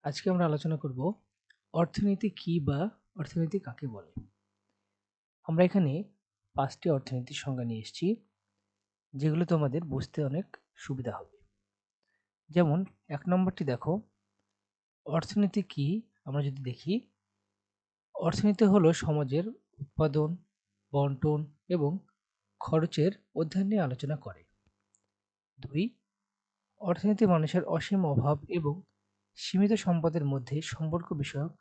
আজকে আমরা আলোচনা করব অর্থনীতি কি বা অর্থনীতি কাকে বলে। আমরা এখানে 5টি অর্থনীতির সংজ্ঞা নিয়ে এসেছি, যেগুলো তোমাদের বুঝতে অনেক সুবিধা হবে। যেমন 1 নম্বরটি দেখো, অর্থনীতি কি? আমরা যদি দেখি, অর্থনীতি হলো সমাজের উৎপাদন, বন্টন এবং খরচের অধ্যয়ন নিয়ে আলোচনা করে। 2, অর্থনীতি মানুষের অসীম অভাব এবং সীমিত সম্পদের মধ্যে সম্পর্ক বিষয়ক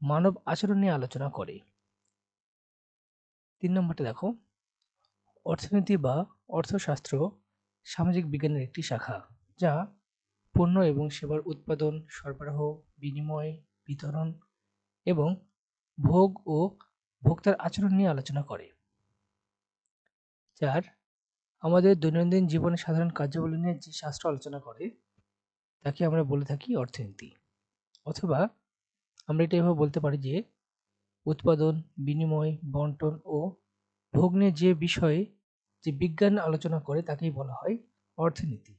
মানব আচরণ নিয়ে আলোচনা করে। 3 নম্বরটা দেখো, অর্থনীতি বা অর্থশাস্ত্র সামাজিক বিজ্ঞানের একটি শাখা, যা পণ্য এবং সেবার উৎপাদন, সরবরাহ, বিনিময়, বিতরণ এবং ভোগ ও ভোক্তার আচরণ নিয়ে আলোচনা করে। 4, আমাদের দৈনন্দিন জীবনে সাধারণ কার্যাবলী নিয়ে যে শাস্ত্র আলোচনা করে তাকে আমরা বলে থাকি অর্থনীতি। অথবা আমরা এটা এভাবে বলতে পারি যে উৎপাদন, বিনিময়, বন্টন ও ভোগ নিয়ে যে বিষয়ে যে বিজ্ঞান আলোচনা করে তাকেই বলা হয় অর্থনীতি।